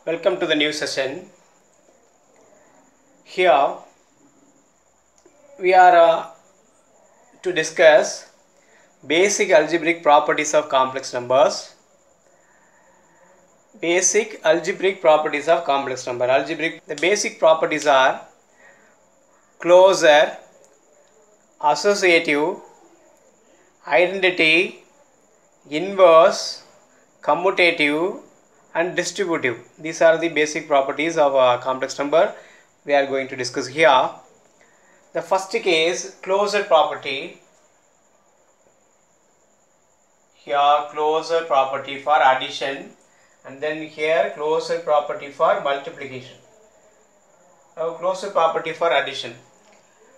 Welcome to the new session. Here we are to discuss basic algebraic properties of complex numbers. Basic algebraic properties of complex number. The basic properties are closure, associative, identity, inverse, commutative, and distributive. These are the basic properties of a complex number we are going to discuss here. The first case, closure property. Here closure property for addition, and then here closure property for multiplication. Now closure property for addition.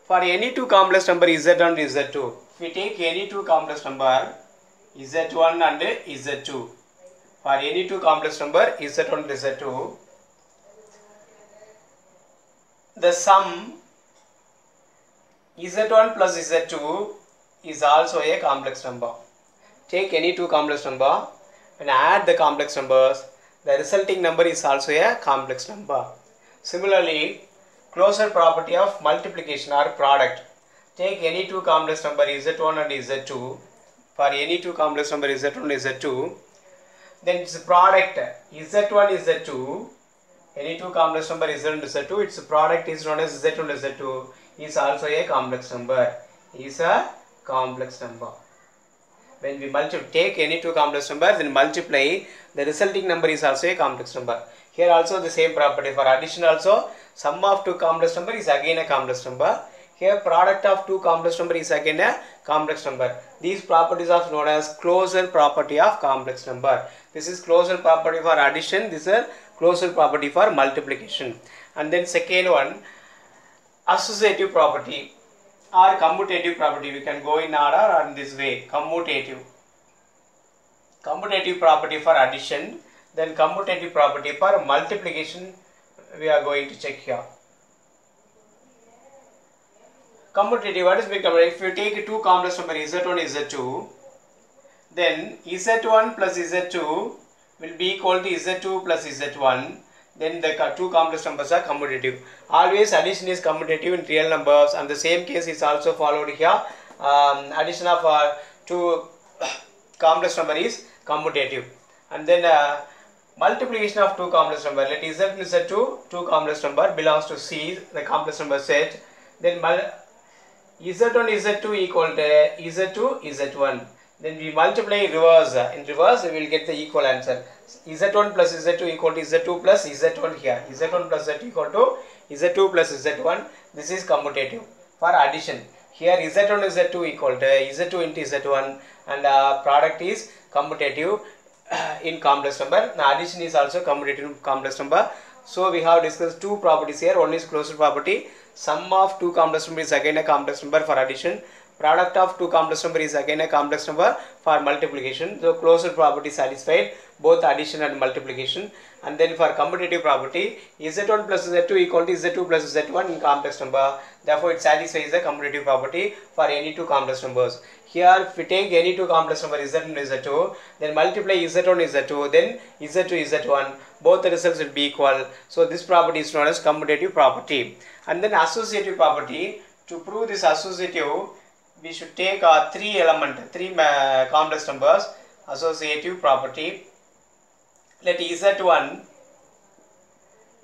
For any two complex number Z1 and Z2, if we take any two complex number Z1 and Z2, for any two complex number Z1 and Z2, the sum Z1 plus Z2 is also a complex number. Take any two complex number and add the complex numbers, the resulting number is also a complex number. Similarly, closure property of multiplication or product. Take any two complex number Z1 and Z2. For any two complex number Z1 and Z2, then its product Z1 Z2. Any two complex number Z1 and Z2, its product is known as Z1 and Z2, is also a complex number. When we take any two complex numbers, then multiply, the resulting number is also a complex number. Here also the same property. For addition also, sum of two complex number is again a complex number. Here product of two complex number is again a complex number. These properties are known as closure property of complex number. This is closure property for addition, this is closure property for multiplication. And then second one, associative property or commutative property. We can go in order or in this way. Commutative property for addition, then commutative property for multiplication we are going to check here. Commutative, what is big number? If you take two complex number Z1 Z2, then Z1 plus Z2 will be equal to Z2 plus Z1. Then the two complex numbers are commutative. Always addition is commutative in real numbers, and the same case is also followed here. Addition of two complex number is commutative. And then multiplication of two complex number. Let Z1 Z2, two complex number belongs to C, the complex number set. Then Z1 Z2 equal to Z2 Z1. Then we multiply reverse. In reverse we will get the equal answer. Z1 plus Z2 equal to Z2 plus Z1 here. Z1 plus Z2 equal to Z2 plus Z1. This is commutative. For addition, here Z1 and Z2 equal to Z2 into Z1, and product is commutative in complex number. Now addition is also commutative in complex number. So we have discussed two properties here. One is closure property. Sum of two complex number is again a complex number for addition. Product of two complex number is again a complex number for multiplication. So closure property satisfied both addition and multiplication. And then for commutative property, Z1 plus Z2 equal to Z2 plus Z1 in complex number. Therefore it satisfies the commutative property for any two complex numbers. Here if we take any two complex number Z1 and Z2, then multiply Z1 and Z2, then Z2 Z1, both the results will be equal. So this property is known as commutative property. And then associative property. To prove this associative, we should take three complex numbers. Associative property. Let Z1,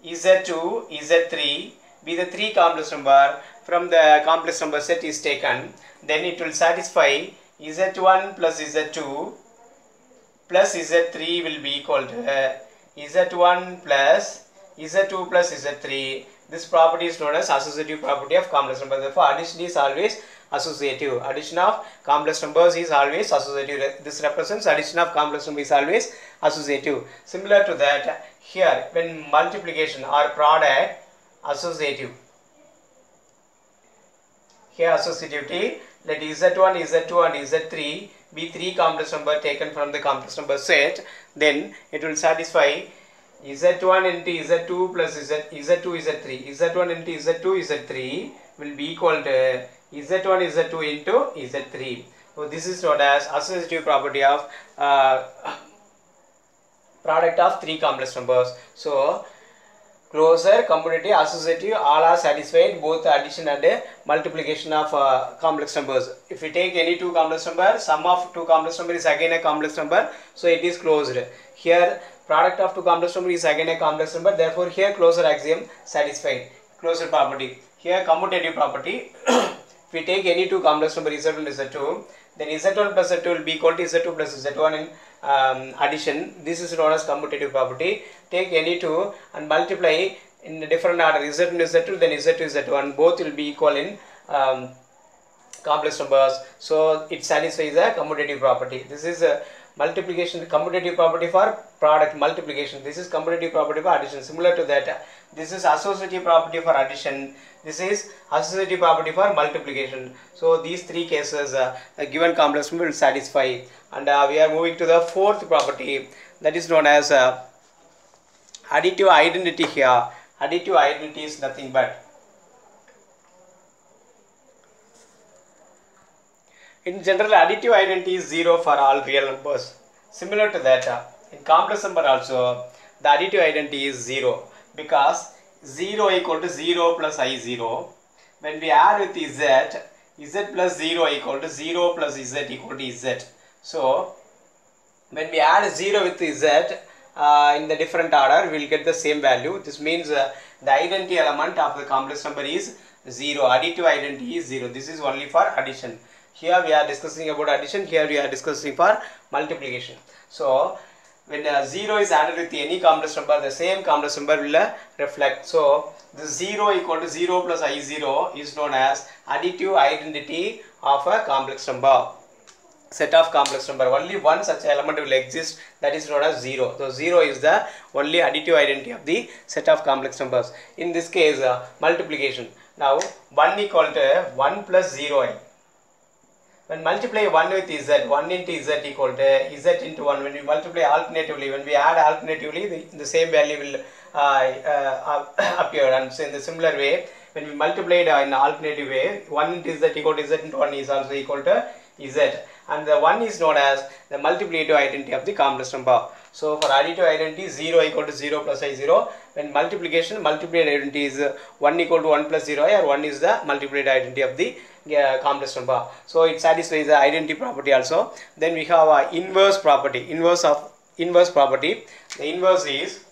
Z2, Z3 be the three complex number from the complex number set is taken. Then it will satisfy Z1 plus Z2 plus Z3 will be equal to Z1 plus Z2 plus Z3. This property is known as associative property of complex number. Therefore addition is always associative. Addition of complex numbers is always associative. This represents addition of complex numbers is always associative. Similar to that, here when multiplication or product, associative. Here associativity, let Z1, Z2 and Z3 be three complex number taken from the complex number set. Then it will satisfy Z1 into Z2 plus Z2 Z3. Z1 into Z2 Z3 will be equal to Z1 Z2 into Z3. So this is known as associative property of product of three complex numbers. So closure, commutative, associative, all are satisfied, both addition and multiplication of complex numbers. If we take any two complex number, sum of two complex number is again a complex number, so it is closed. Here product of two complex number is again a complex number, therefore here closure axiom satisfied. Closure property. Here commutative property. If we take any two complex number Z1 and Z2, then Z1 plus Z2 will be equal to Z2 plus Z1 in addition. This is known as commutative property. Take any two and multiply in a different order Z1 and Z2, then Z2 Z1, both will be equal in complex numbers. So it satisfies the commutative property. This is a multiplication, commutative property for product multiplication. This is commutative property for addition. Similar to that, this is associative property for addition. This is associative property for multiplication. So these three cases, a given complex number will satisfy. And we are moving to the fourth property, that is known as additive identity. Here additive identity is nothing but, in general, additive identity is 0 for all real numbers. Similar to that, in complex number also, the additive identity is 0, because 0 equal to 0 plus I0. When we add with Z, Z plus 0 equal to 0 plus Z equal to Z. So when we add 0 with Z in the different order, we will get the same value. This means the identity element of the complex number is 0. Additive identity is 0. This is only for addition. Here we are discussing about addition, here we are discussing for multiplication. So when 0 is added with any complex number, the same complex number will reflect. So the 0 equal to 0 plus I0 is known as additive identity of a complex number. Set of complex number, only one such element will exist, that is known as 0. So 0 is the only additive identity of the set of complex numbers. In this case, multiplication. Now 1 equal to 1 plus 0i. When multiply 1 with Z, 1 into Z equal to Z into 1. When we multiply alternatively, when we add alternatively, the same value will appear. And so in the similar way, when we multiply it in alternative way, 1 into Z equal to Z into 1 is also equal to Z. And the 1 is known as the multiplicative identity of the complex number. So for additive identity, 0 equal to 0 plus I0. When multiplication, multiplied identity is 1 equal to 1 plus 0i, or 1 is the multiplied identity of the complex number. So it satisfies the identity property also. Then we have a inverse property. Inverse property. The inverse is,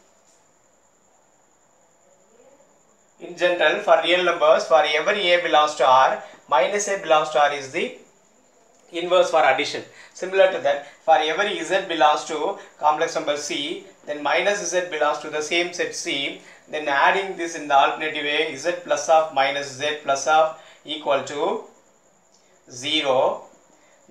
in general, for real numbers, for every a belongs to R, minus a belongs to R is the inverse for addition. Similar to that, for every Z belongs to complex number C, then minus Z belongs to the same set C, then adding this in the alternative way, Z plus of minus Z plus of equal to 0,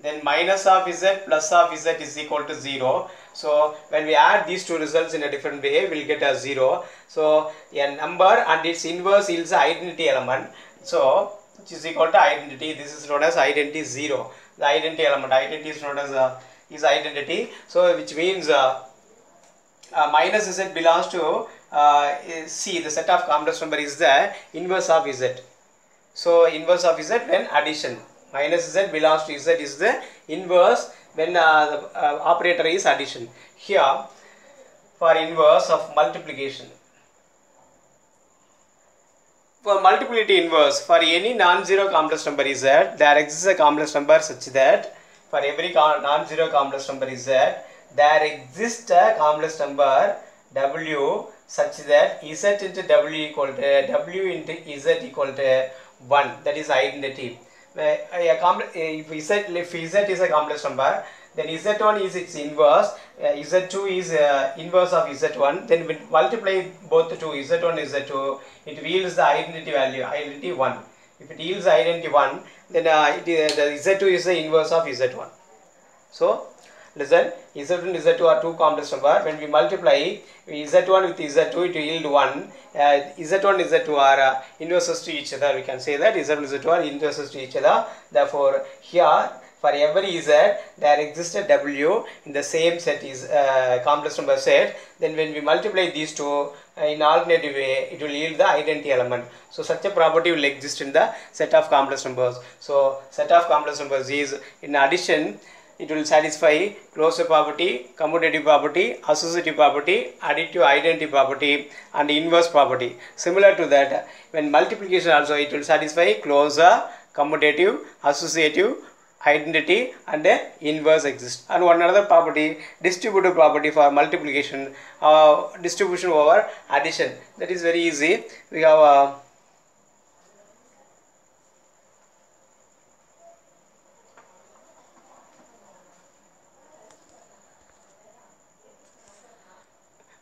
then minus of Z plus of Z is equal to 0. So when we add these two results in a different way, we will get a 0. So a number and its inverse yields an identity element, so which is equal to identity. This is known as identity 0. The identity element, identity is known as is identity. So which means minus Z belongs to C. The set of complex number is the inverse of Z. So inverse of Z when addition. Minus Z belongs to Z is the inverse when the operator is addition. Here for inverse of multiplication. For multiplicity inverse, for any non-zero complex number Z, there exists a complex number such that for every non-zero complex number Z, there exists a complex number W such that Z into W equal to W into Z equal to 1. That is identity. If Z is a complex number, then Z1 is its inverse, Z2 is inverse of Z1, then we multiply both the two, Z1 and Z2, it yields the identity value, identity 1. If it yields identity 1, then the Z2 is the inverse of Z1. So, listen, Z1 and Z2 are two complex numbers. When we multiply Z1 with Z2, it will yield 1. Z1 and Z2 are inverses to each other. We can say that Z1 and Z2 are inverses to each other. Therefore, here, for every Z, there exists a W in the same set is complex number set. Then when we multiply these two in alternative way, it will yield the identity element. So such a property will exist in the set of complex numbers. So set of complex numbers is, in addition, it will satisfy closure property, commutative property, associative property, additive identity property, and inverse property. Similar to that, when multiplication also it will satisfy closure, commutative, associative, identity, and inverse exist. And one another property, distributive property for multiplication, distribution over addition. That is very easy. We have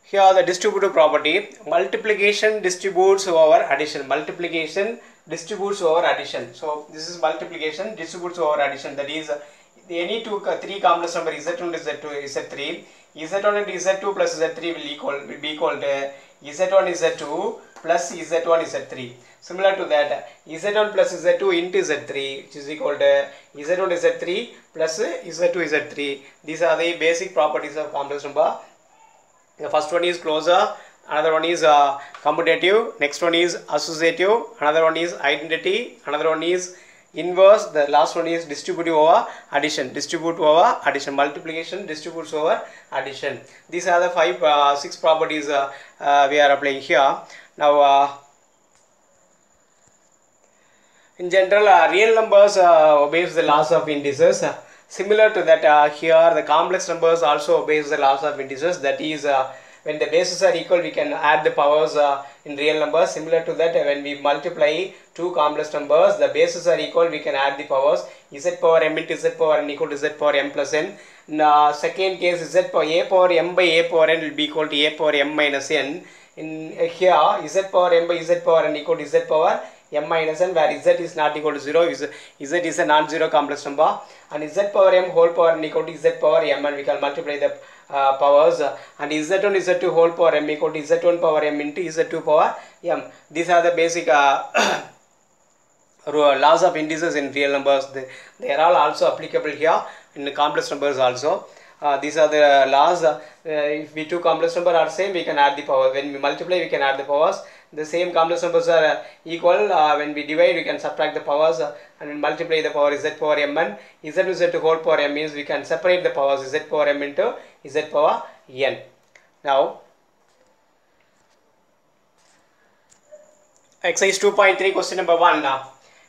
here the distributive property, multiplication distributes over addition. Multiplication distributes over addition. So this is multiplication distributes over addition. That is any three complex number Z1, Z2, Z3, Z1 and Z2 plus Z3 will be equal to Z1 Z2 plus Z1 Z3. Similar to that, Z1 plus Z2 into Z3, which is equal to Z1 Z3 plus Z2 Z3. These are the basic properties of complex number. The first one is closure, another one is commutative, next one is associative, another one is identity, another one is inverse, the last one is distributive over addition. Distribute over addition, multiplication distributes over addition. These are the six properties we are applying here. Now in general, real numbers obeys the laws of indices. Similar to that, here the complex numbers also obeys the laws of indices. That is, when the bases are equal, we can add the powers in real numbers. Similar to that, when we multiply two complex numbers, the bases are equal, we can add the powers. Z power m into Z power n equal to Z power m plus n. In second case, Z power a power m by a power n will be equal to a power m minus n. In here, Z power m by Z power n equal to Z power m minus n, where z is not equal to 0, z is a non-zero complex number, and z power m whole power n equal to z power m, and we can multiply the powers, and z1 z2 whole power m equal to z1 power m into z2 power m. These are the basic laws of indices in real numbers. They are all also applicable here in the complex numbers also. These are the laws. If we two complex numbers are same, we can add the power. When we multiply, we can add the powers. The same complex numbers are equal. When we divide, we can subtract the powers, and we multiply the power z power m, and z to whole power m means we can separate the powers z power m into z power n. Now, exercise 2.3 question number 1.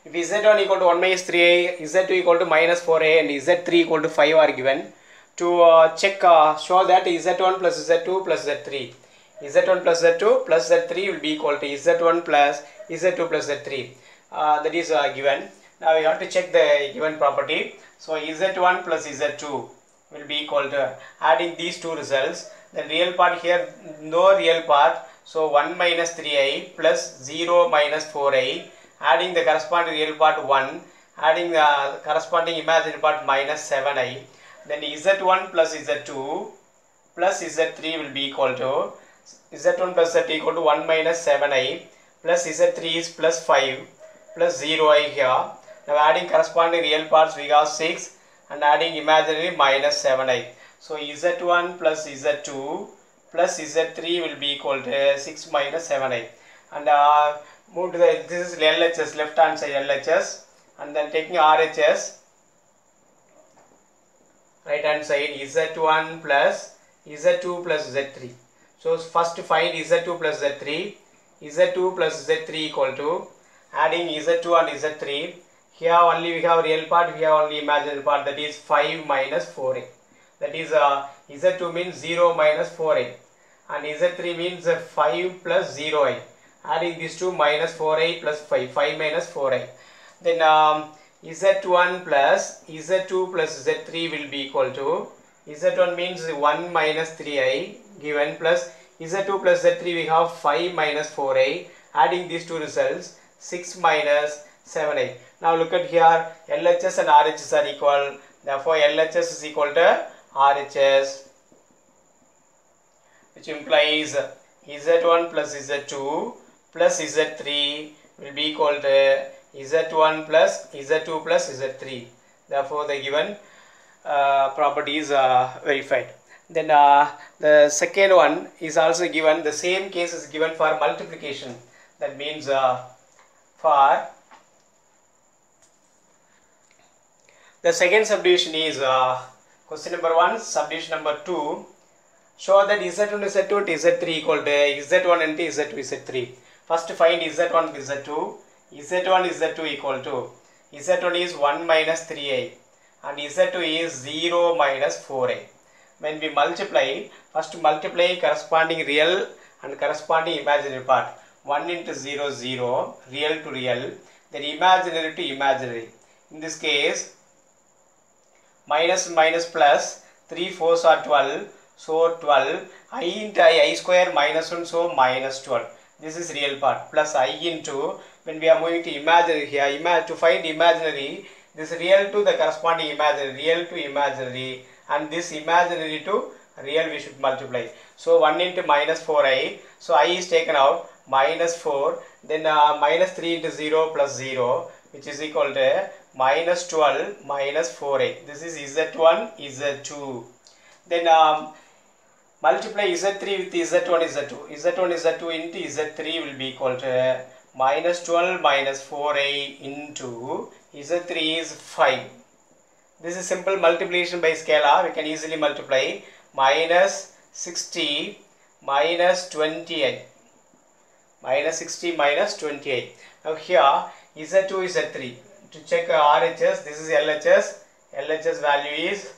If z1 equal to 1 minus 3a, z2 equal to minus 4a, and z3 equal to 5 are given. To check, show that z1 plus z2 plus z3. Z1 plus Z2 plus Z3 will be equal to Z1 plus Z2 plus Z3. That is given. Now we have to check the given property. So Z1 plus Z2 will be equal to, adding these two results. The real part here, no real part. So 1 minus 3i plus 0 minus 4i. Adding the corresponding real part 1. Adding the corresponding imaginary part minus 7i. Then Z1 plus Z2 plus Z3 will be equal to Z1 plus Z equal to 1 minus 7i plus Z3 is plus 5 plus 0i here. Now adding corresponding real parts, we have 6, and adding imaginary minus 7i. So Z1 plus Z2 plus Z3 will be equal to 6 minus 7i. And move to the, this is LHS, left hand side LHS, and then taking RHS, right hand side Z1 plus Z2 plus Z3. So first find Z2 plus Z3. Z2 plus Z3 equal to, adding Z2 and Z3. Here only we have real part, we have only imaginary part, that is 5 minus 4a. That is Z2 means 0 minus 4a, and Z3 means 5 plus 0i. Adding these two, minus 4i plus 5, 5 minus 4i. Then Z1 plus Z2 plus Z3 will be equal to, Z1 means 1 minus 3i given, plus Z2 plus Z3 we have 5 minus 4i. Adding these two results, 6 minus 7i. Now look at here, LHS and RHS are equal. Therefore LHS is equal to RHS, which implies Z1 plus Z2 plus Z3 will be equal to Z1 plus Z2 plus Z3. Therefore the given property is verified. Then the second one is also given. The same case is given for multiplication. That means for the second subdivision is Question number 1, subdivision number 2. Show that Z1 and Z2 and Z3 equal to Z1 and Z2 Z3. First find Z1 and Z2. Z1 Z2 equal to Z1 is 1 minus 3i and Z2 is 0 minus 4i. When we multiply, first multiply corresponding real and corresponding imaginary part. 1 into 0, 0, real to real, then imaginary to imaginary. In this case, minus minus plus, 3 4s are 12, so 12, I into I square minus 1, so minus 12. This is real part, plus I into, when we are moving to imaginary here, to find imaginary, this real to the corresponding imaginary, real to imaginary, and this imaginary to real we should multiply. So 1 into minus 4i, so I is taken out, minus 4, then minus 3 into 0 plus 0, which is equal to minus 12 minus 4i. This is Z1, Z2. Then multiply Z3 with Z1, Z2. Z1, Z2 into Z3 will be equal to minus 12 minus 4i into Z3 is 5. This is simple multiplication by scalar. We can easily multiply minus 60 minus 28. Minus 60 minus 28. Now here Z2 is Z3. To check RHS, this is LHS. LHS value is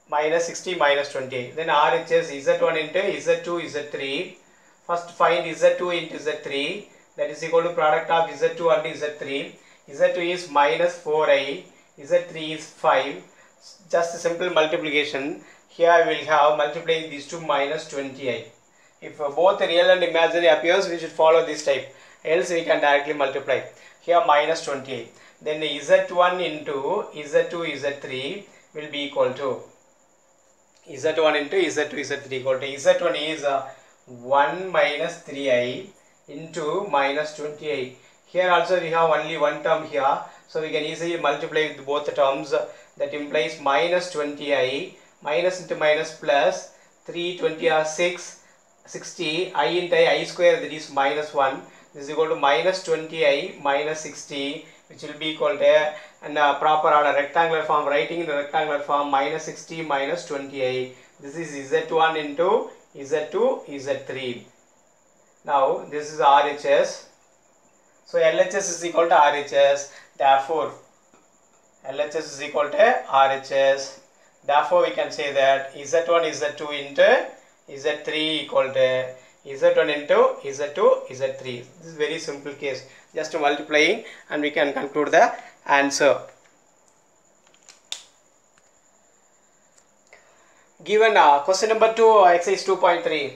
minus 60 minus 28. Then RHS Z1 into Z2 Z3. First find Z2 into Z3. That is equal to product of Z2 and Z3. Z2 is minus 4i. Z3 is 5. Just a simple multiplication. Here we will have multiplying these two minus 28. If both real and imaginary appears, we should follow this type. Else we can directly multiply. Here minus 28. Then Z1 into Z2 Z3 will be equal to Z1 into Z2 Z3 equal to Z1 is 1 minus 3i into minus 28. Here also we have only one term here. So we can easily multiply with both the terms. That implies minus 20i, minus into minus plus, 3 20 are 6, 60, I into I square, that is minus 1. This is equal to minus 20i minus 60, which will be equal to, and proper order rectangular form, writing in the rectangular form, minus 60 minus 20i. This is Z1 into Z2 Z3. Now this is RHS. So LHS is equal to RHS. Therefore LHS is equal to RHS. Therefore we can say that Z1 Z2 into Z3 equal to Z1 into Z2 Z3. This is very simple case. Just multiplying and we can conclude the answer. Given question number 2, exercise 2.3.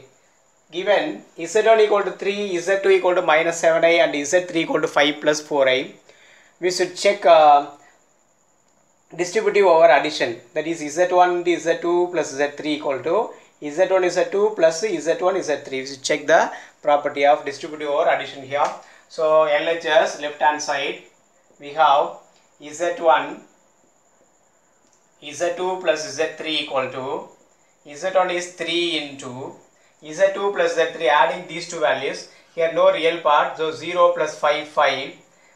Given Z1 equal to 3, Z2 equal to minus 7i and Z3 equal to 5 plus 4i. We should check distributive over addition. That is Z1 into Z2 plus Z3 equal to Z1 Z2 plus Z1 Z3. We should check the property of distributive over addition here. So LHS left hand side we have Z1 Z2 plus Z3 equal to Z1 is 3 into Z2 plus Z3, adding these two values. Here no real part, so 0 plus 5 5,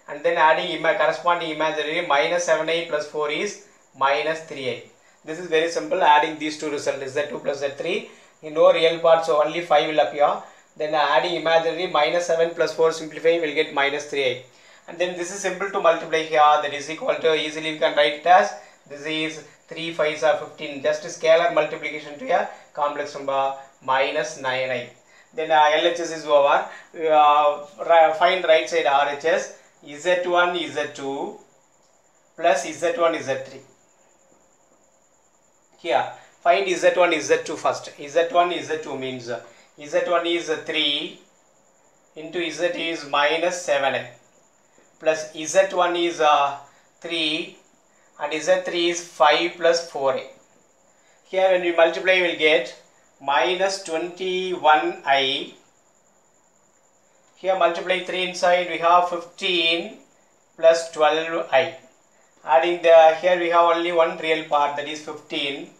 and then adding corresponding imaginary, minus 7i plus 4 is minus 3i. This is very simple, adding these two results, Z2 plus Z3, no real part, so only 5 will appear. Then adding imaginary, minus 7 plus 4 simplifying will get minus 3i. And then this is simple to multiply here, that is equal to, easily we can write it as, this is 3 5s are 15, just scalar multiplication to a complex number, minus 9i. Then LHS is over. Find right side RHS. Z1 Z2 plus Z1 Z3. Here find Z1 Z2 first. Z1 Z2 means Z1 is 3 into Z is minus 7i plus Z1 is 3 and Z3 is 5 plus 4i. Here when we multiply we will get minus 21i. Here multiply 3 inside, we have 15 plus 12i. Adding the, here we have only one real part, that is 15.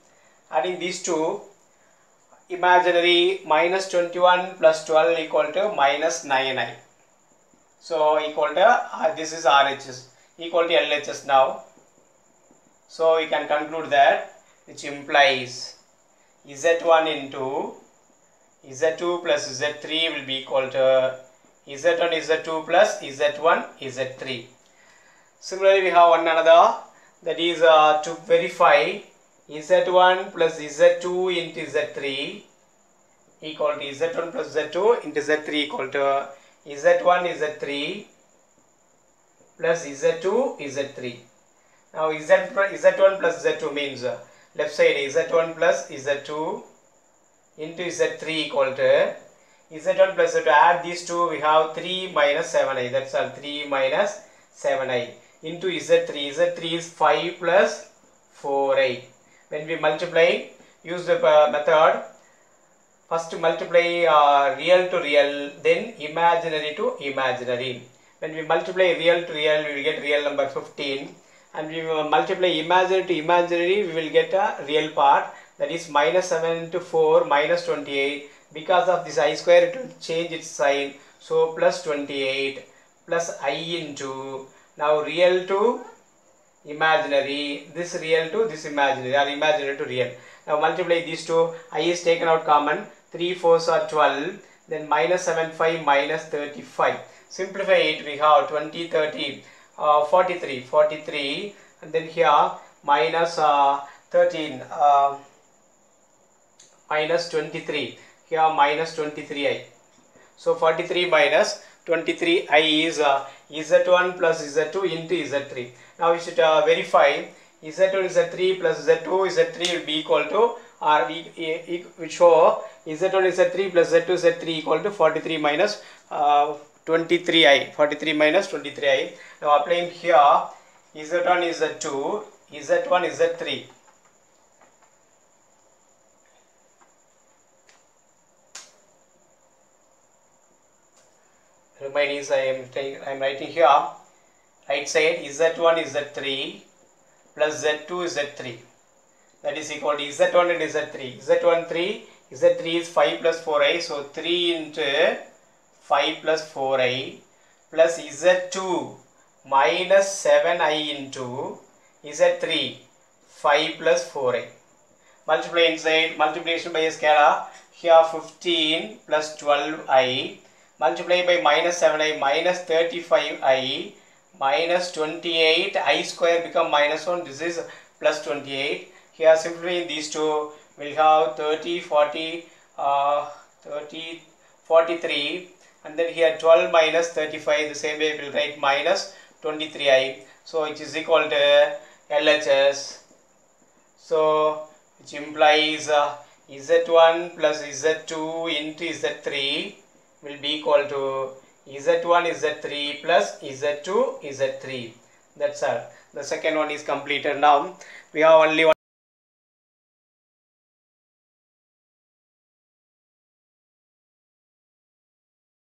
Adding these two, imaginary, minus 21 plus 12 equal to minus 9i. So equal to, this is RHS, equal to LHS now. So we can conclude that which implies Z1 into Z2 plus Z3 will be equal to Z1 Z2 plus Z1 Z3. Similarly, we have one another, that is to verify Z1 plus Z2 into Z3 equal to Z1 plus Z2 into Z3 equal to Z1 Z3 plus Z2 Z3. Now Z1 plus Z2 means left side Z1 plus Z2 into Z3 equal to Z1 plus Z2. Add these two, we have 3 minus 7i. That's all, 3 minus 7i into Z3. Z3 is 5 plus 4i. When we multiply, use the method. First multiply real to real, then imaginary to imaginary. When we multiply real to real, we will get real number 15. And we will multiply imaginary to imaginary, we will get a real part, that is minus 7 into 4 minus 28. Because of this I square, it will change its sign. So plus 28 plus I into, now real to imaginary, this real to this imaginary, or imaginary to real. Now multiply these two, I is taken out common, 3 4s are 12, then minus 7 5 minus 35. Simplify it, we have 20 30 43, and then here minus 13 minus 23, here minus 23i. So 43 minus 23i is Z1 plus Z2 into Z3. Now we should verify Z1 Z3 plus Z2 Z3 will be equal to, or we show Z1 Z3 plus Z2 Z3 equal to 43 minus 23i. 43 minus 23i. Now applying here Z1 is Z2, Z1 is Z3. Remind is I am writing here, right side Z1 is Z3 plus Z2 is Z3. That is equal to Z1 and Z3. Z1 3, Z3 is 5 plus 4i. So 3 into 5 plus 4i plus Z2 minus 7i into Z3 5 plus 4i. Multiply inside, multiplication by a scalar. Here 15 plus 12i. Multiply by minus 7i minus 35i minus 28. I square become minus 1. This is plus 28. Here simplifying these two, we'll have 30, 40, 30, 43. And then here 12 minus 35, the same way we will write minus 23i. So it is equal to LHS. So which implies Z1 plus Z2 into Z3 will be equal to Z1 Z3 plus Z2 Z3. That's all. The second one is completed. Now we have only one.